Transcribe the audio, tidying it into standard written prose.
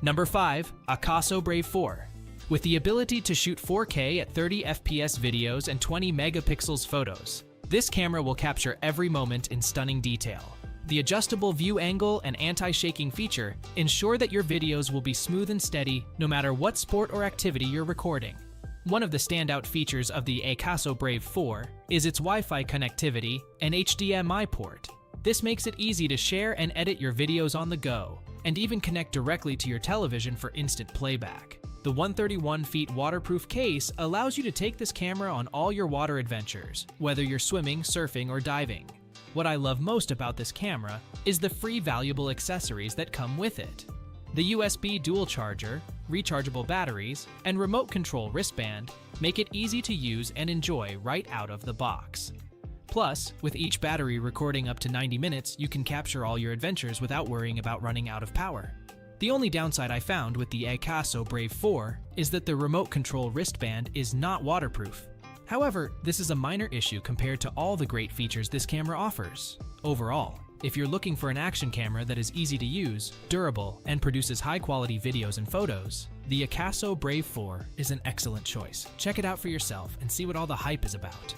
Number 5. AKASO Brave 4. With the ability to shoot 4K at 30 FPS videos and 20 megapixels photos, this camera will capture every moment in stunning detail. The adjustable view angle and anti-shaking feature ensure that your videos will be smooth and steady no matter what sport or activity you're recording. One of the standout features of the AKASO Brave 4 is its Wi-Fi connectivity and HDMI port. This makes it easy to share and edit your videos on the go, and even connect directly to your television for instant playback. The 131 feet waterproof case allows you to take this camera on all your water adventures, whether you're swimming, surfing, or diving. What I love most about this camera is the free valuable accessories that come with it. The USB dual charger, rechargeable batteries, and remote control wristband make it easy to use and enjoy right out of the box. Plus, with each battery recording up to 90 minutes, you can capture all your adventures without worrying about running out of power. The only downside I found with the AKASO Brave 4 is that the remote control wristband is not waterproof. However, this is a minor issue compared to all the great features this camera offers. Overall, if you're looking for an action camera that is easy to use, durable, and produces high-quality videos and photos, the AKASO Brave 4 is an excellent choice. Check it out for yourself and see what all the hype is about.